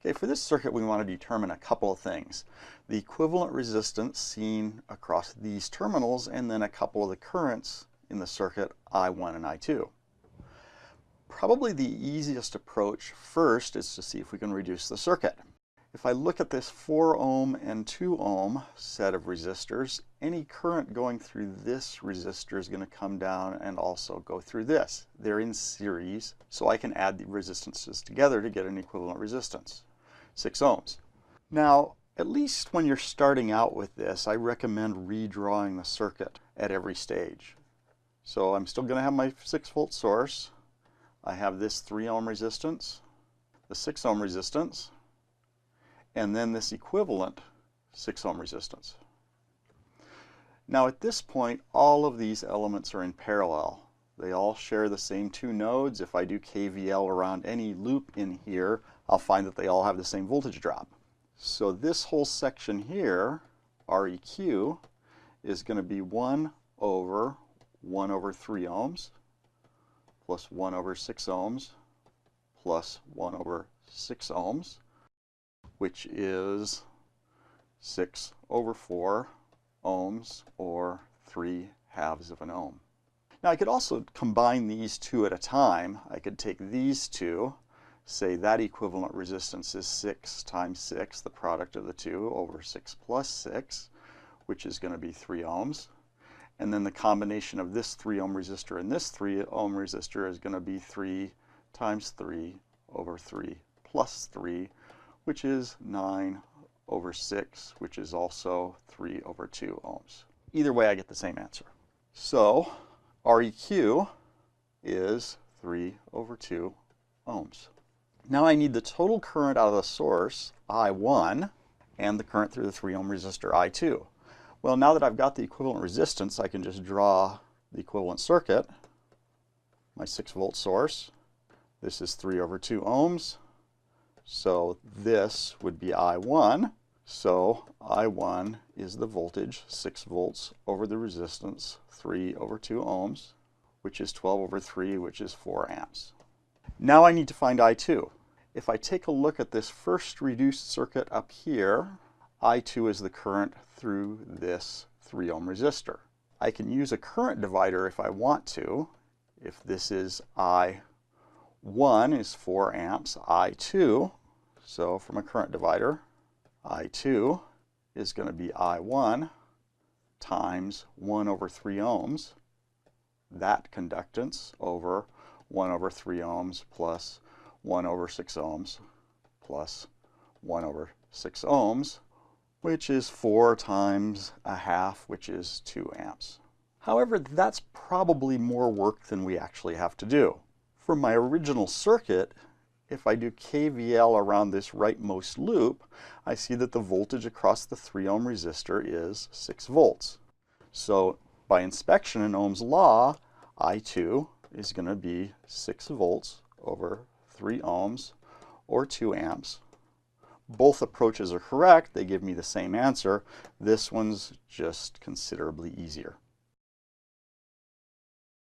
Okay, for this circuit we want to determine a couple of things. The equivalent resistance seen across these terminals and then a couple of the currents in the circuit I1 and I2. Probably the easiest approach first is to see if we can reduce the circuit. If I look at this 4 ohm and 2 ohm set of resistors, any current going through this resistor is going to come down and also go through this. They're in series, so I can add the resistances together to get an equivalent resistance, 6 ohms. Now, at least when you're starting out with this, I recommend redrawing the circuit at every stage. So I'm still going to have my 6-volt source. I have this 3 ohm resistance, the 6 ohm resistance, and then this equivalent 6 ohm resistance. Now at this point, all of these elements are in parallel. They all share the same 2 nodes. If I do KVL around any loop in here, I'll find that they all have the same voltage drop. So this whole section here, Req, is going to be 1 over 3 ohms plus 1 over 6 ohms plus 1 over 6 ohms, which is 6 over 4 ohms, or 3/2 of an ohm. Now I could also combine these two at a time. I could take these two, say that equivalent resistance is 6 times 6, the product of the two, over 6 plus 6, which is going to be 3 ohms. And then the combination of this 3 ohm resistor and this 3 ohm resistor is going to be 3 times 3 over 3 plus 3, which is 9 over 6, which is also 3 over 2 ohms. Either way, I get the same answer. So Req is 3 over 2 ohms. Now I need the total current out of the source, I1, and the current through the 3 ohm resistor, I2. Well, now that I've got the equivalent resistance, I can just draw the equivalent circuit. My 6-volt source. This is 3 over 2 ohms. So this would be I1. So I1 is the voltage, 6 volts, over the resistance, 3 over 2 ohms, which is 12 over 3, which is 4 amps. Now I need to find I2. If I take a look at this first reduced circuit up here, I2 is the current through this 3 ohm resistor. I can use a current divider if I want to. If this is I1 is 4 amps, I2, so from a current divider, I2 is going to be I1 times 1 over 3 ohms, that conductance, over 1 over 3 ohms plus 1 over 6 ohms plus 1 over 6 ohms, which is 4 times a half, which is 2 amps. However, that's probably more work than we actually have to do. For my original circuit, if I do KVL around this rightmost loop, I see that the voltage across the 3 ohm resistor is 6 volts. So by inspection in Ohm's law, I2 is going to be 6 volts over 3 ohms, or 2 amps. Both approaches are correct. They give me the same answer. This one's just considerably easier.